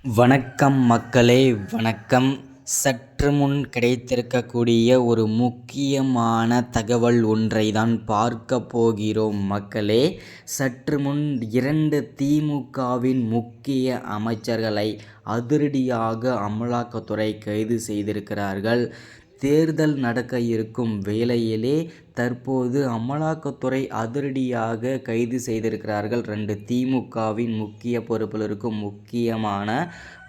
வணக்கம் மக்களே, வணக்கம். சற்று முன் கிடைத்திருக்கக்கூடிய ஒரு முக்கியமான தகவல் ஒன்றை தான் பார்க்க போகிறோம் மக்களே. சற்று முன் 2 திமுகவின் முக்கிய அமைச்சர்களை அதிரடியாக அமலாக்கத்துறை கைது செய்திருக்கிறார்கள். தேர்தல் நடக்க இருக்கும் வேளையிலே தற்போது அமலாக்கத்துறை அதிரடியாக கைது செய்திருக்கிறார்கள் 2 திமுகவின் முக்கிய பொறுப்பில் இருக்கும்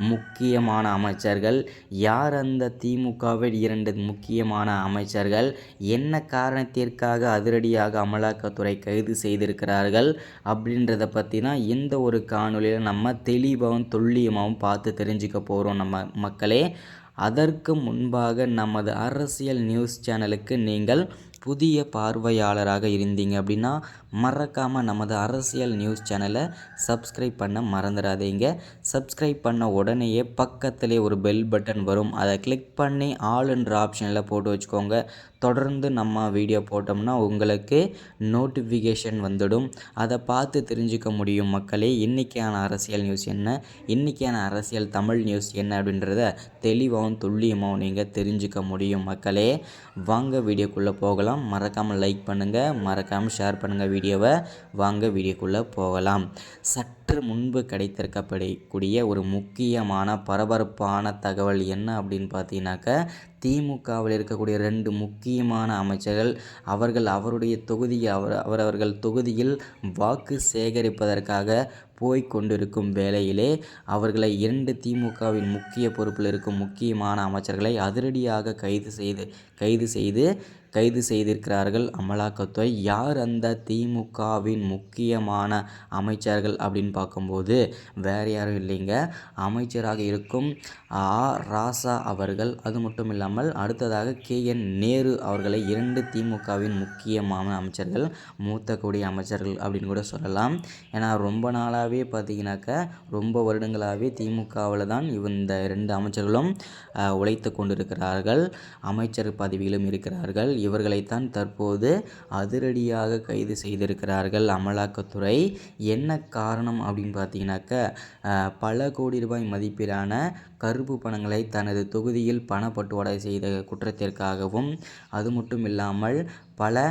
முக்கியமான அமைச்சர்கள். யார் அந்த திமுகவில் 2 முக்கியமான அமைச்சர்கள்? என்ன காரணத்திற்காக அதிரடியாக அமலாக்கத்துறை கைது செய்திருக்கிறார்கள் அப்படின்றத பற்றி தான் இந்த ஒரு காணொலியில் நம்ம தெளிவாகவும் துல்லியமாகவும் பார்த்து தெரிஞ்சுக்க போகிறோம் நம்ம மக்களே. அதற்கு முன்பாக நமது அரசியல் நியூஸ் சேனலுக்கு நீங்கள் புதிய பார்வையாளராக இருந்தீங்க அப்படின்னா மறக்காமல் நமது அரசியல் நியூஸ் சேனலை சப்ஸ்கிரைப் பண்ண மறந்துடாதீங்க. சப்ஸ்கிரைப் பண்ண உடனேயே பக்கத்திலே ஒரு பெல் பட்டன் வரும், அதை கிளிக் பண்ணி ஆல்ன்ற ஆப்ஷனில் போட்டு வச்சுக்கோங்க. தொடர்ந்து நம்ம வீடியோ போட்டோம்னா உங்களுக்கு நோட்டிஃபிகேஷன் வந்துடும், அதை பார்த்து தெரிஞ்சுக்க முடியும் மக்களே. இன்றைக்கான அரசியல் நியூஸ் என்ன, இன்றைக்கான அரசியல் தமிழ் நியூஸ் என்ன அப்படின்றத தெளிவாகவும் துல்லியமாகவும் நீங்கள் தெரிஞ்சுக்க முடியும் மக்களே. வாங்க வீடியோக்குள்ளே போகலாம். மறக்காமல் லைக் பண்ணுங்கள், மறக்காமல் ஷேர் பண்ணுங்கள் வீடியோவை. வாங்க வீடியோக்குள்ளே போகலாம். சற்று முன்பு கிடைத்திருக்கக்கூடிய ஒரு முக்கியமான பரபரப்பான தகவல் என்ன அப்படின்னு பார்த்தீங்கன்னாக்கா, திமுகவில் இருக்கக்கூடிய 2 முக்கியமான அமைச்சர்கள் அவருடைய தொகுதியில் அவரவர்கள் தொகுதியில் வாக்கு சேகரிப்பதற்காக போய்கொண்டிருக்கும் வேளையிலே அவர்களை 2 திமுகவின் முக்கிய பொறுப்பில் இருக்கும் முக்கியமான அமைச்சர்களை அதிரடியாக கைது செய்திருக்கிறார்கள் அமலாக்கத்துறை. யார் அந்த திமுகவின் முக்கியமான அமைச்சர்கள் அப்படின்னு பார்க்கும்போது வேறு யாரும் இல்லைங்க, அமைச்சராக இருக்கும் ராசா அவர்கள். அது மட்டும் இல்லாமல் அடுத்ததாக KN நேரு அவர்களை 2 திமுகவின் முக்கியமான அமைச்சர்கள், மூத்த கூடிய அமைச்சர்கள் அப்படின்னு கூட சொல்லலாம். ஏன்னா ரொம்ப நாளாகவே பார்த்தீங்கன்னாக்கா, ரொம்ப வருடங்களாகவே திமுகவில் தான் இந்த 2 அமைச்சர்களும் உழைத்து கொண்டிருக்கிறார்கள், அமைச்சர் பதவியிலும் இருக்கிறார்கள். இவர்களைத்தான் தற்போது அதிரடியாக கைது செய்திருக்கிறார்கள் அமலாக்கத்துறை. என்ன காரணம் அப்படின்னு பார்த்தீங்கன்னாக்கா, பல கோடி ரூபாய் மதிப்பிலான கருப்பு பணங்களை தனது தொகுதியில் பணப்பட்டுவாடை செய்த குற்றத்திற்காகவும், அது மட்டும் இல்லாமல் பல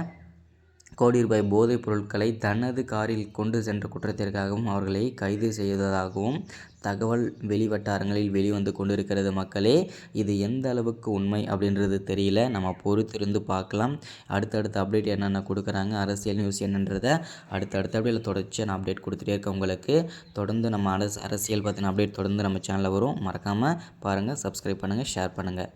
கோடி ரூபாய் போதைப் பொருட்களை தனது காரில் கொண்டு சென்ற குற்றத்திற்காகவும் அவர்களை கைது செய்ததாகவும் தகவல் வெளிவட்டாரங்களில் வெளிவந்து கொண்டிருக்கிறது மக்களே. இது எந்த அளவுக்கு உண்மை அப்படின்றது தெரியல, நம்ம பொறுத்திருந்து பார்க்கலாம். அடுத்தடுத்த அப்டேட் என்னென்ன கொடுக்குறாங்க, அரசியல் நியூஸ் என்னன்றதை அடுத்தடுத்த அப்டேட்டில் தொடர்ச்சி நான் அப்டேட் கொடுத்துட்டே இருக்கேன் உங்களுக்கு. தொடர்ந்து நம்ம அரசியல் பற்றின அப்டேட் தொடர்ந்து நம்ம சேனலில் வரும். மறக்காமல் பாருங்கள், சப்ஸ்கிரைப் பண்ணுங்கள், ஷேர் பண்ணுங்கள்.